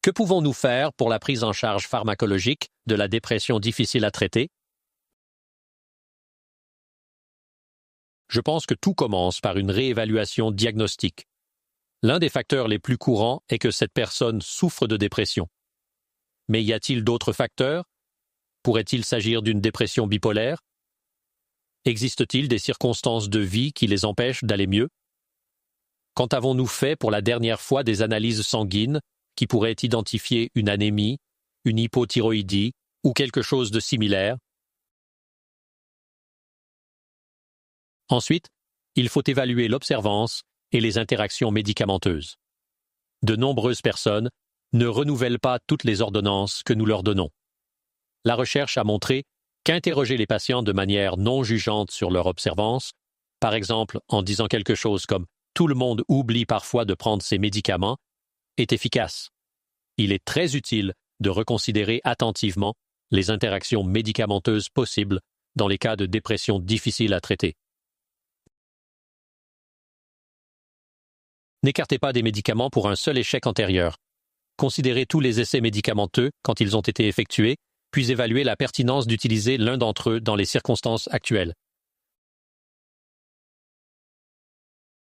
Que pouvons-nous faire pour la prise en charge pharmacologique de la dépression difficile à traiter? Je pense que tout commence par une réévaluation diagnostique. L'un des facteurs les plus courants est que cette personne souffre de dépression. Mais y a-t-il d'autres facteurs? Pourrait-il s'agir d'une dépression bipolaire? Existe-t-il des circonstances de vie qui les empêchent d'aller mieux? Quand avons-nous fait pour la dernière fois des analyses sanguines qui pourraient identifier une anémie, une hypothyroïdie ou quelque chose de similaire? Ensuite, il faut évaluer l'observance et les interactions médicamenteuses. De nombreuses personnes ne renouvellent pas toutes les ordonnances que nous leur donnons. La recherche a montré qu'interroger les patients de manière non jugeante sur leur observance, par exemple en disant quelque chose comme « tout le monde oublie parfois de prendre ses médicaments », est efficace. Il est très utile de reconsidérer attentivement les interactions médicamenteuses possibles dans les cas de dépression difficile à traiter. N'écartez pas des médicaments pour un seul échec antérieur. Considérez tous les essais médicamenteux quand ils ont été effectués, puis évaluez la pertinence d'utiliser l'un d'entre eux dans les circonstances actuelles.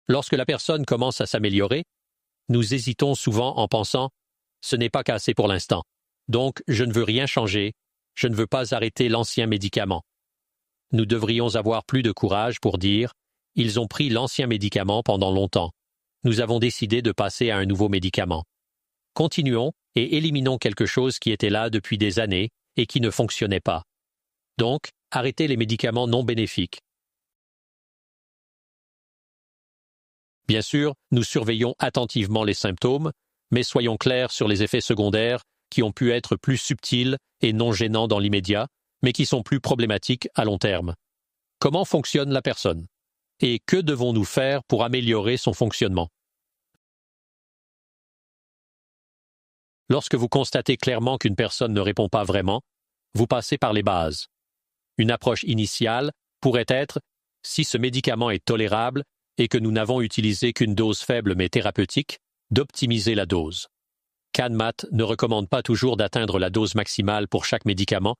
Lorsque la personne commence à s'améliorer, nous hésitons souvent en pensant « ce n'est pas qu'assez pour l'instant, donc je ne veux rien changer, je ne veux pas arrêter l'ancien médicament ». Nous devrions avoir plus de courage pour dire « ils ont pris l'ancien médicament pendant longtemps. Nous avons décidé de passer à un nouveau médicament. Continuons et éliminons quelque chose qui était là depuis des années et qui ne fonctionnait pas. Donc, arrêtez les médicaments non bénéfiques. » Bien sûr, nous surveillons attentivement les symptômes, mais soyons clairs sur les effets secondaires qui ont pu être plus subtils et non gênants dans l'immédiat, mais qui sont plus problématiques à long terme. Comment fonctionne la personne? Et que devons-nous faire pour améliorer son fonctionnement? Lorsque vous constatez clairement qu'une personne ne répond pas vraiment, vous passez par les bases. Une approche initiale pourrait être, si ce médicament est tolérable et que nous n'avons utilisé qu'une dose faible mais thérapeutique, d'optimiser la dose. CanMat ne recommande pas toujours d'atteindre la dose maximale pour chaque médicament,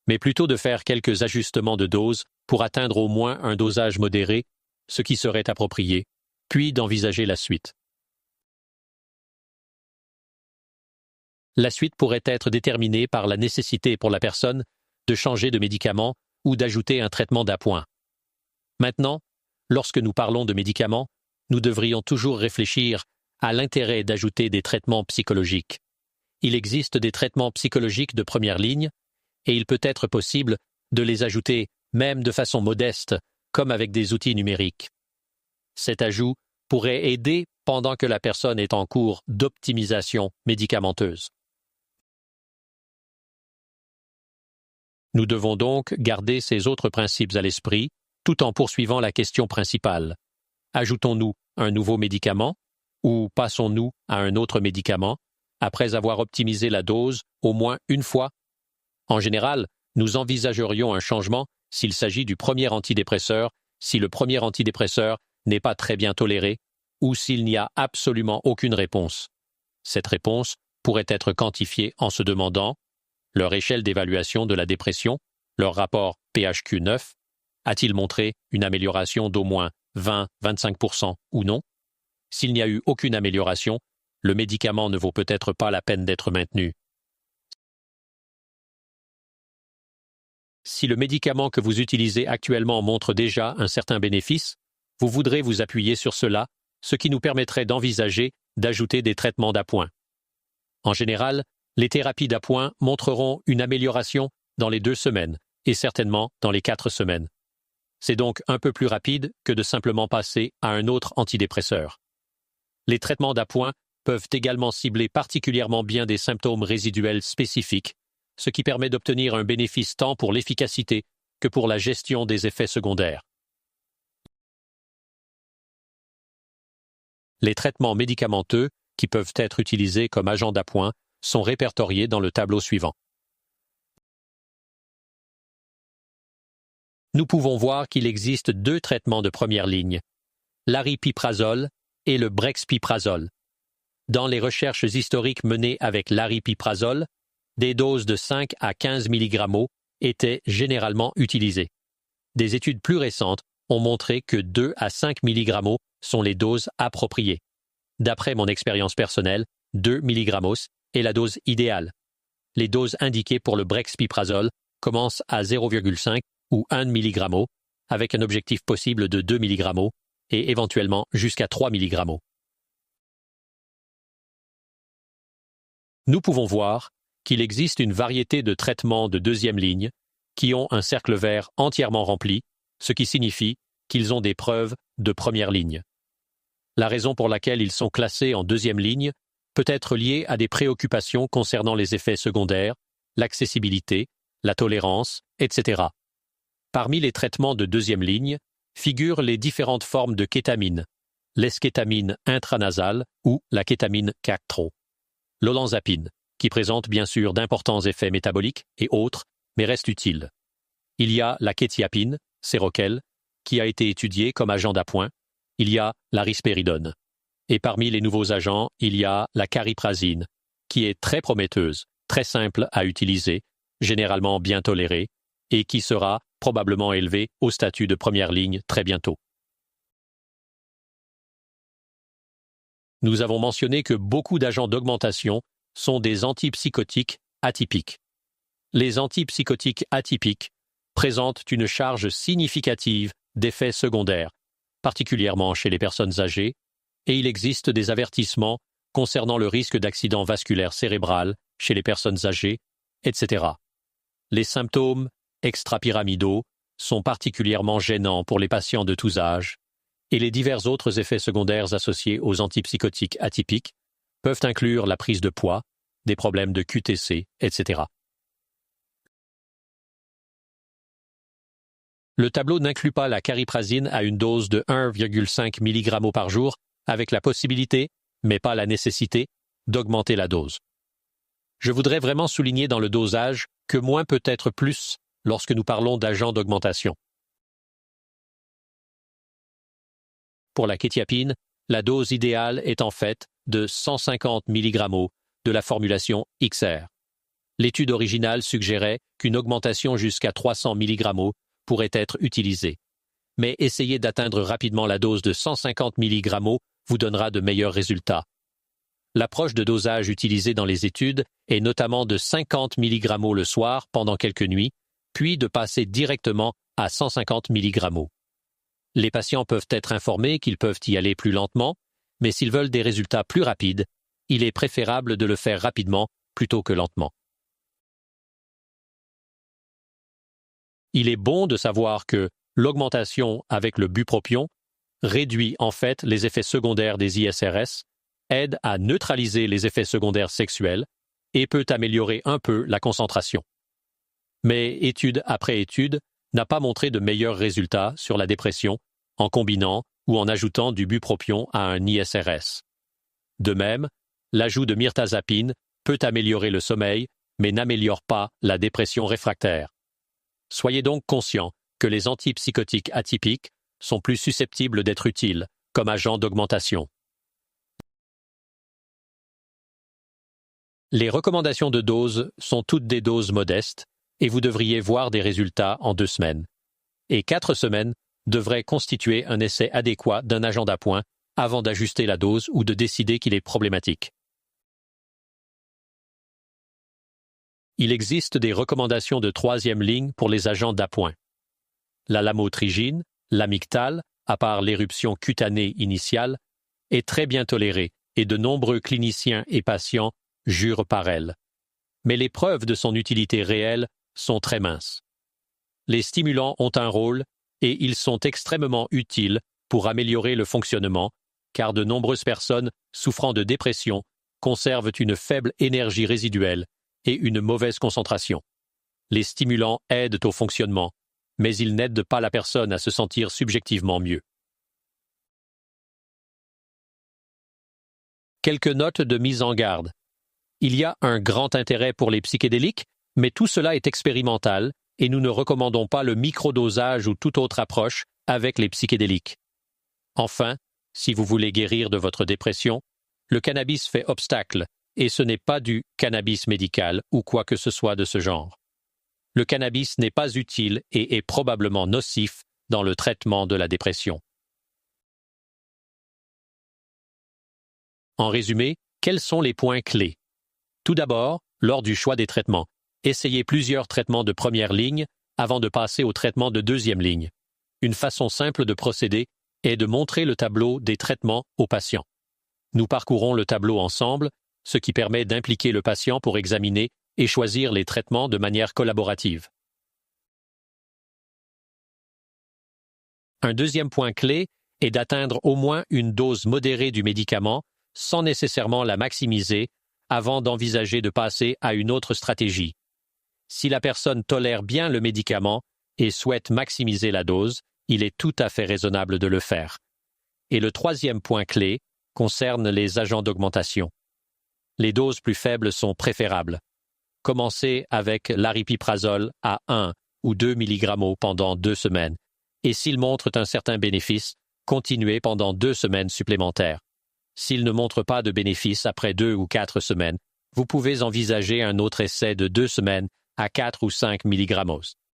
mais plutôt de faire quelques ajustements de dose pour atteindre au moins un dosage modéré, ce qui serait approprié, puis d'envisager la suite. La suite pourrait être déterminée par la nécessité pour la personne de changer de médicament ou d'ajouter un traitement d'appoint. Maintenant, lorsque nous parlons de médicaments, nous devrions toujours réfléchir à l'intérêt d'ajouter des traitements psychologiques. Il existe des traitements psychologiques de première ligne, et il peut être possible de les ajouter même de façon modeste, comme avec des outils numériques. Cet ajout pourrait aider pendant que la personne est en cours d'optimisation médicamenteuse. Nous devons donc garder ces autres principes à l'esprit, tout en poursuivant la question principale. Ajoutons-nous un nouveau médicament ou passons-nous à un autre médicament après avoir optimisé la dose au moins une fois? En général, nous envisagerions un changement s'il s'agit du premier antidépresseur, si le premier antidépresseur n'est pas très bien toléré ou s'il n'y a absolument aucune réponse. Cette réponse pourrait être quantifiée en se demandant leur échelle d'évaluation de la dépression, leur rapport PHQ-9, a-t-il montré une amélioration d'au moins 20-25% ou non? S'il n'y a eu aucune amélioration, le médicament ne vaut peut-être pas la peine d'être maintenu. Si le médicament que vous utilisez actuellement montre déjà un certain bénéfice, vous voudrez vous appuyer sur cela, ce qui nous permettrait d'envisager d'ajouter des traitements d'appoint. En général, les thérapies d'appoint montreront une amélioration dans les 2 semaines et certainement dans les 4 semaines. C'est donc un peu plus rapide que de simplement passer à un autre antidépresseur. Les traitements d'appoint peuvent également cibler particulièrement bien des symptômes résiduels spécifiques, ce qui permet d'obtenir un bénéfice tant pour l'efficacité que pour la gestion des effets secondaires. Les traitements médicamenteux qui peuvent être utilisés comme agents d'appoint sont répertoriés dans le tableau suivant. Nous pouvons voir qu'il existe 2 traitements de première ligne, l'aripiprazole et le brexpiprazole. dans les recherches historiques menées avec l'aripiprazole, des doses de 5 à 15 mg étaient généralement utilisées. Des études plus récentes ont montré que 2 à 5 mg sont les doses appropriées. D'après mon expérience personnelle, 2 mg est la dose idéale. Les doses indiquées pour le brexpiprazole commencent à 0,5 ou 1 mg, avec un objectif possible de 2 mg et éventuellement jusqu'à 3 mg. Nous pouvons voir qu'il existe une variété de traitements de deuxième ligne qui ont un cercle vert entièrement rempli, ce qui signifie qu'ils ont des preuves de première ligne. La raison pour laquelle ils sont classés en deuxième ligne peut être liée à des préoccupations concernant les effets secondaires, l'accessibilité, la tolérance, etc. Parmi les traitements de deuxième ligne figurent les différentes formes de kétamine, l'eskétamine intranasale ou la kétamine Cactro, l'olanzapine, qui présente bien sûr d'importants effets métaboliques et autres, mais reste utile. Il y a la kétiapine, Seroquel, qui a été étudiée comme agent d'appoint. Il y a la risperidone. Et parmi les nouveaux agents, il y a la cariprazine, qui est très prometteuse, très simple à utiliser, généralement bien tolérée, et qui sera probablement élevée au statut de première ligne très bientôt. Nous avons mentionné que beaucoup d'agents d'augmentation sont des antipsychotiques atypiques. Les antipsychotiques atypiques présentent une charge significative d'effets secondaires, particulièrement chez les personnes âgées, et il existe des avertissements concernant le risque d'accident vasculaire cérébral chez les personnes âgées, etc. Les symptômes extrapyramidaux sont particulièrement gênants pour les patients de tous âges, et les divers autres effets secondaires associés aux antipsychotiques atypiques peuvent inclure la prise de poids, des problèmes de QTC, etc. Le tableau n'inclut pas la cariprazine à une dose de 1,5 mg par jour, avec la possibilité, mais pas la nécessité, d'augmenter la dose. Je voudrais vraiment souligner dans le dosage que moins peut être plus lorsque nous parlons d'agents d'augmentation. Pour la kétiapine, la dose idéale est en fait de 150 mg de la formulation XR. L'étude originale suggérait qu'une augmentation jusqu'à 300 mg pourrait être utilisée. Mais essayez d'atteindre rapidement la dose de 150 mg vous donnera de meilleurs résultats. L'approche de dosage utilisée dans les études est notamment de 50 mg le soir pendant quelques nuits, puis de passer directement à 150 mg. Les patients peuvent être informés qu'ils peuvent y aller plus lentement, mais s'ils veulent des résultats plus rapides, il est préférable de le faire rapidement plutôt que lentement. Il est bon de savoir que l'augmentation avec le bupropion réduit en fait les effets secondaires des ISRS, aide à neutraliser les effets secondaires sexuels et peut améliorer un peu la concentration. Mais étude après étude n'a pas montré de meilleurs résultats sur la dépression en combinant ou en ajoutant du bupropion à un ISRS. De même, l'ajout de mirtazapine peut améliorer le sommeil, mais n'améliore pas la dépression réfractaire. Soyez donc conscients que les antipsychotiques atypiques sont plus susceptibles d'être utiles comme agents d'augmentation. Les recommandations de dose sont toutes des doses modestes et vous devriez voir des résultats en 2 semaines. Et 4 semaines devraient constituer un essai adéquat d'un agent d'appoint avant d'ajuster la dose ou de décider qu'il est problématique. Il existe des recommandations de 3e ligne pour les agents d'appoint. La lamotrigine, l'amictale, à part l'éruption cutanée initiale, est très bien tolérée et de nombreux cliniciens et patients jurent par elle. Mais les preuves de son utilité réelle sont très minces. Les stimulants ont un rôle et ils sont extrêmement utiles pour améliorer le fonctionnement, car de nombreuses personnes souffrant de dépression conservent une faible énergie résiduelle et une mauvaise concentration. Les stimulants aident au fonctionnement, mais ils n'aident pas la personne à se sentir subjectivement mieux. Quelques notes de mise en garde. Il y a un grand intérêt pour les psychédéliques, mais tout cela est expérimental et nous ne recommandons pas le microdosage ou toute autre approche avec les psychédéliques. Enfin, si vous voulez guérir de votre dépression, Le cannabis fait obstacle, et ce n'est pas du cannabis médical ou quoi que ce soit de ce genre. Le cannabis n'est pas utile et est probablement nocif dans le traitement de la dépression. En résumé, quels sont les points clés? Tout d'abord, lors du choix des traitements, essayez plusieurs traitements de première ligne avant de passer au traitement de deuxième ligne. Une façon simple de procéder est de montrer le tableau des traitements aux patients. Nous parcourons le tableau ensemble, ce qui permet d'impliquer le patient pour examiner et choisir les traitements de manière collaborative. Un deuxième point clé est d'atteindre au moins une dose modérée du médicament sans nécessairement la maximiser avant d'envisager de passer à une autre stratégie. Si la personne tolère bien le médicament et souhaite maximiser la dose, il est tout à fait raisonnable de le faire. Et le troisième point clé concerne les agents d'augmentation. Les doses plus faibles sont préférables. Commencez avec l'aripiprazole à 1 ou 2 mg pendant 2 semaines, et s'ils montrent un certain bénéfice, continuez pendant 2 semaines supplémentaires. S'ils ne montrent pas de bénéfice après 2 ou 4 semaines, vous pouvez envisager un autre essai de 2 semaines à 4 ou 5 mg.